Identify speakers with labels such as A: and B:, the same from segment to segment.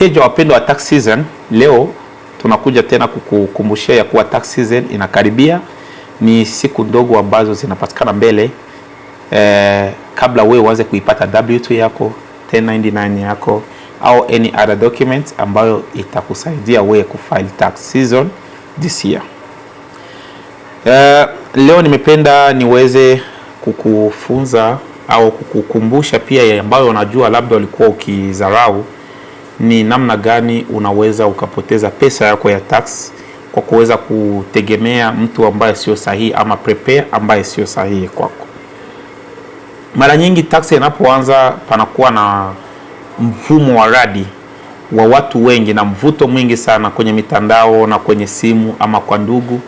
A: Wateja wapendwa wa tax season, leo tunakuja tena kukukumbushia ya kuwa tax season inakaribia. Ni siku ndogo ambazo zinapatikana mbele kabla wewe uanze kuipata W2 yako, 1099 yako au any other document ambayo itakusaidia wewe kufile tax season this year. Leo nimependa niweze kukufunza au kukukumbusha pia ambayo unajua labda ulikuwa ukizarau, ni namna gani unaweza ukapoteza pesa yako ya tax kwa kuweza kutegemea mtu ambaye sio sahihi ama prepare ambaye sio sahihi kwako. Mara nyingi tax inapoanza panakuwa na mfumo wa radi wa watu wengi na mvuto mwingi sana kwenye mitandao na kwenye simu ama kwa ndugu.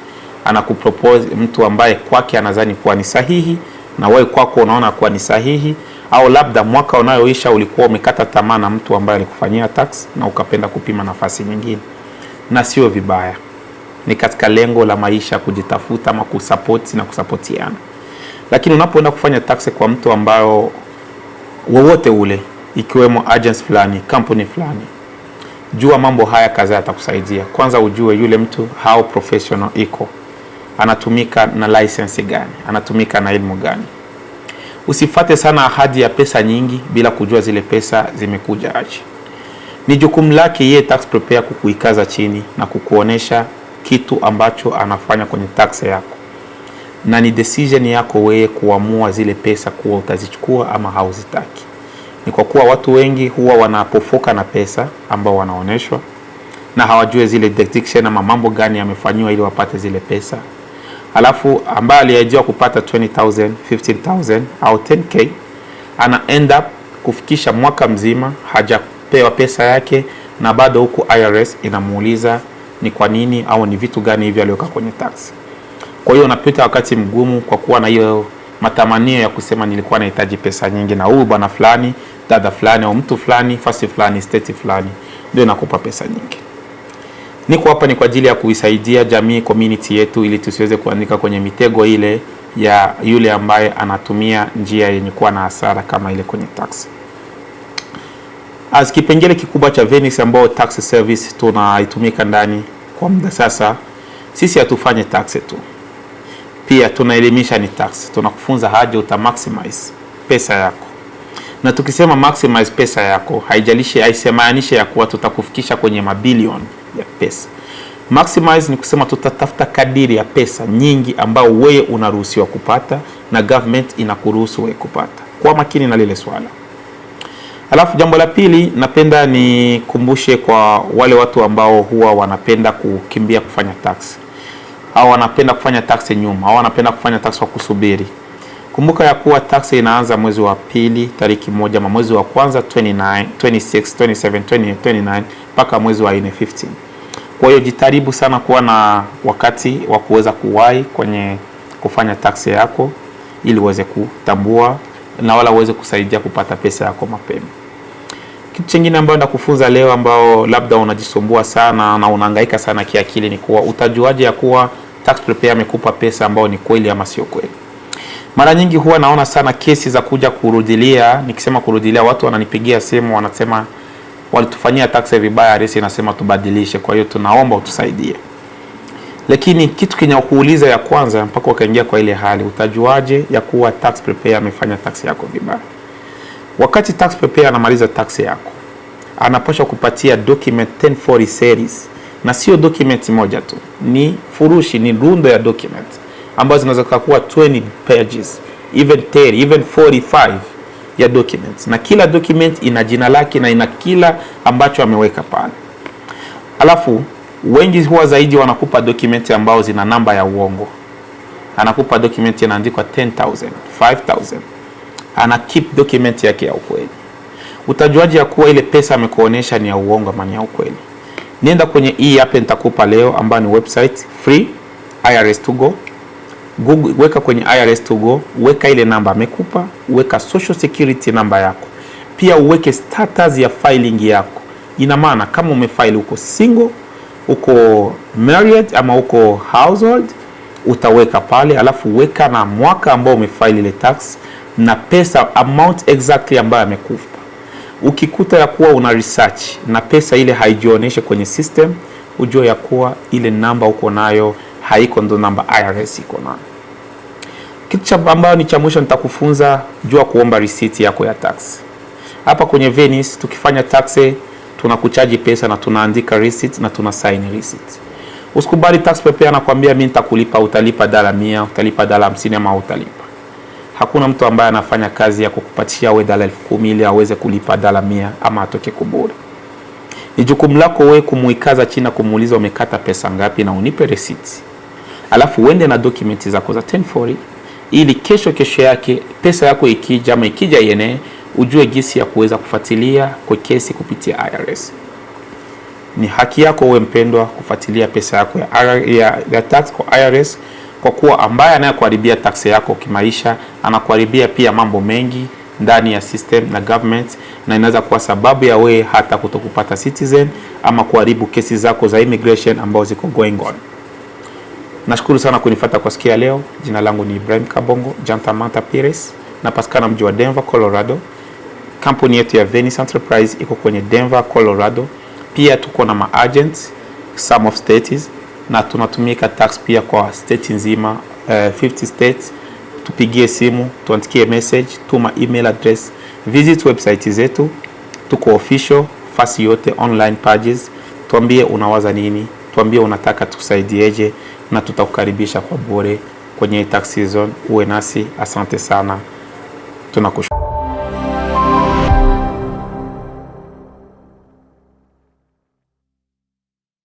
A: Anakupropose mtu ambaye kwake anadhani kuwa ni sahihi na wewe kwako unaona kuwa ni sahihi, au labda mwaka unayoisha ulikuwa umekata tamaa na mtu ambaye alikufanyia tax na ukapenda kupima nafasi nyingine. Na sio vibaya, ni katika lengo la maisha kujitafuta ama kusupport na kusapotiana. Lakini unapoenda kufanya tax kwa mtu ambao wowote ule, ikiwemo agents fulani, company fulani, jua mambo haya kadhaa yatakusaidia. Kwanza ujue yule mtu how professional iko, anatumika na license gani, anatumika na elimu gani. Usifate sana ahadi ya pesa nyingi bila kujua zile pesa zimekuja aje. Ni jukumu lake yeye tax prepare kukuikaza chini na kukuonesha kitu ambacho anafanya kwenye tax yako, na ni decision yako wewe kuamua zile pesa kuwa utazichukua ama hauzitaki. Ni kwa kuwa watu wengi huwa wanapofoka na pesa ambao wanaoneshwa na hawajue zile deduction ama mambo gani yamefanywa ili wapate zile pesa. Alafu ambaye aliyejua kupata 20,000, 15,000 au 10k ana end up kufikisha mwaka mzima hajapewa pesa yake, na bado huku IRS inamuuliza ni kwa nini au ni vitu gani hivi aliweka kwenye tax. Kwa hiyo unapita wakati mgumu kwa kuwa na hiyo matamanio ya kusema nilikuwa nahitaji pesa nyingi, na huyu bwana fulani, dada fulani au mtu fulani, fasi fulani, state fulani ndio nakupa pesa nyingi. Niko hapa ni kwa ajili ya kuisaidia jamii, community yetu, ili tusiweze kuandika kwenye mitego ile ya yule ambaye anatumia njia yenye kuwa na hasara kama ile kwenye tax. As kipengele kikubwa cha Venix ambao tax service tunaitumika ndani kwa muda sasa, sisi hatufanye tax tu, pia tunaelimisha ni tax. Tunakufunza haje uta maximize pesa yako. Na tukisema maximize pesa yako, haijalishi haisemaanishe ya kuwa tutakufikisha kwenye mabilioni ya pesa. Maximize ni kusema tutatafuta kadiri ya pesa nyingi ambao wewe unaruhusiwa kupata na government inakuruhusu wewe kupata. Kwa makini na lile swala. Alafu jambo la pili, napenda nikumbushe kwa wale watu ambao huwa wanapenda kukimbia kufanya tax, au wanapenda kufanya tax nyuma, au wanapenda kufanya tax kwa kusubiri. Kumbuka ya kuwa tax inaanza mwezi wa pili tariki 1 ama mwezi wa kwanza 29, 26, 27, 28, 29 mpaka mwezi wa 4, 15. Kwa hiyo jitaribu sana kuwa na wakati wa kuweza kuwahi kwenye kufanya tax yako ili uweze kutambua na wala uweze kusaidia kupata pesa yako mapema. Kitu kingine ambacho nakufunza leo ambao labda unajisumbua sana na unahangaika sana kiakili ni kuwa utajuaje ya kuwa tax preparer amekupa pesa ambao ni kweli ama sio kweli. Mara nyingi huwa naona sana kesi za kuja kurudilia. Nikisema kurudilia, watu wananipigia simu wanasema walitufanyia tax vibaya, RS inasema tubadilishe, kwa hiyo tunaomba utusaidie. Lakini kitu kinachokuuliza ya kwanza mpaka ukaingia kwa ile hali, utajuaje ya kuwa tax preparer amefanya tax yako vibaya? Wakati tax preparer anamaliza tax yako, anapaswa kupatia document 1040 series, na sio document moja tu, ni furushi, ni rundo ya document ambazo zinaweza kuwa 20 pages, even 10, even 45 ya documents, na kila document ina jina lake na ina kila ambacho ameweka pale. Alafu wengi huwa zaidi wanakupa document ambao zina namba ya uongo. Anakupa document inaandikwa 10,000, 5,000. Ana keep document yake ya ukweli. Utajuaje ya kuwa ile pesa amekuonesha ni ya uongo ama ni ya ukweli? Nenda kwenye hii hapa nitakupa leo, ambayo ni website free IRS to go. Google, weka kwenye IRS to go, weka ile namba amekupa, weka social security namba yako. Pia uweke status ya filing yako. Ina maana kama umefile uko single, uko married ama uko household, utaweka pale. Alafu weka na mwaka ambao umefile ile tax na pesa amount exactly ambayo amekupa. Ukikuta ya kuwa una research na pesa ile haijioneshe kwenye system, ujue ya kuwa ile namba uko nayo haiko ndo namba IRS iko nayo. Kitu cha ambayo ni cha mwisho nitakufunza, jua kuomba receipt yako ya tax. Hapa kwenye Venice tukifanya tax tunakuchaji pesa na tunaandika receipt na tuna sign receipt. Usikubali tax paper anakuambia mimi nitakulipa, utalipa $100, utalipa $50 ama utalipa. Hakuna mtu ambaye anafanya kazi ya kukupatia wewe $10,000 ili aweze kulipa $100 ama atoke kubure. Ni jukumu lako wewe kumuikaza chini na kumuuliza umekata pesa ngapi na unipe receipt. Alafu uende na dokumenti zako za 1040 ili kesho yake pesa yako ikija ama ikija yene ujue gisi ya kuweza kufuatilia kwa kesi kupitia IRS. Ni haki yako wewe mpendwa kufuatilia pesa yako ya tax kwa IRS, kwa kuwa ambaye anayekuharibia tax yako kimaisha anakuharibia pia mambo mengi ndani ya system na government, na inaweza kuwa sababu ya wewe hata kutokupata citizen ama kuharibu kesi zako za immigration ambao ziko going on. Nashukuru sana kunifuata kwa sikia leo. Jina langu ni Ibrahim Kabongo Jantamanta Pires, napatikana mji wa Denver, Colorado. Kampuni yetu ya Venice Enterprise iko kwenye Denver, Colorado. Pia tuko na ma-agents some of states na tunatumika tax pia kwa state nzima 50 states. Tupigie simu, tuandikie message, tuma email address, visit website zetu, tuko official fasi yote online pages. Tuambie unawaza nini, tuambie unataka tusaidieje, na tutakukaribisha kwa bure kwenye tax season. Uwe nasi, asante sana, tunakushukuru.